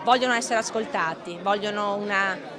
vogliono essere ascoltati, vogliono una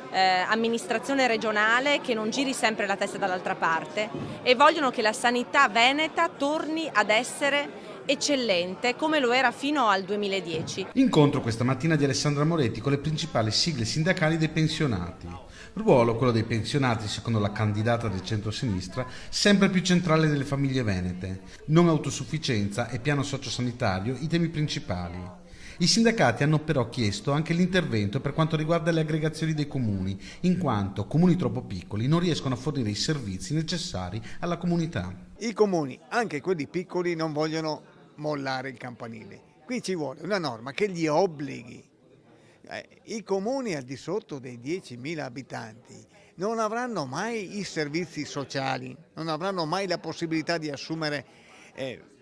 amministrazione regionale che non giri sempre la testa dall'altra parte e vogliono che la sanità veneta torni ad essere eccellente come lo era fino al 2010. Incontro questa mattina di Alessandra Moretti con le principali sigle sindacali dei pensionati. Ruolo, quello dei pensionati, secondo la candidata del centro-sinistra, sempre più centrale nelle famiglie venete. Non autosufficienza e piano sociosanitario i temi principali. I sindacati hanno però chiesto anche l'intervento per quanto riguarda le aggregazioni dei comuni, in quanto comuni troppo piccoli non riescono a fornire i servizi necessari alla comunità. I comuni, anche quelli piccoli, non vogliono mollare il campanile. Qui ci vuole una norma che li obblighi. I comuni al di sotto dei 10.000 abitanti non avranno mai i servizi sociali, non avranno mai la possibilità di assumere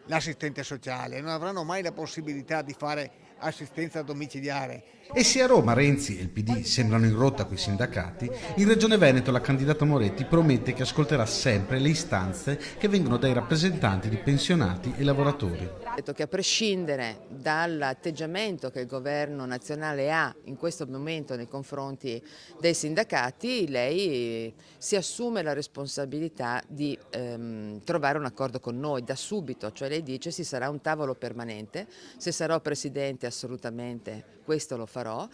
l'assistente sociale, non avranno mai la possibilità di fare assistenza domiciliare. E se a Roma Renzi e il PD sembrano in rotta coi sindacati, in Regione Veneto la candidata Moretti promette che ascolterà sempre le istanze che vengono dai rappresentanti di pensionati e lavoratori. Ha detto che a prescindere dall'atteggiamento che il governo nazionale ha in questo momento nei confronti dei sindacati, lei si assume la responsabilità di trovare un accordo con noi da subito, cioè lei dice ci sarà un tavolo permanente, se sarò presidente assolutamente questo lo farò.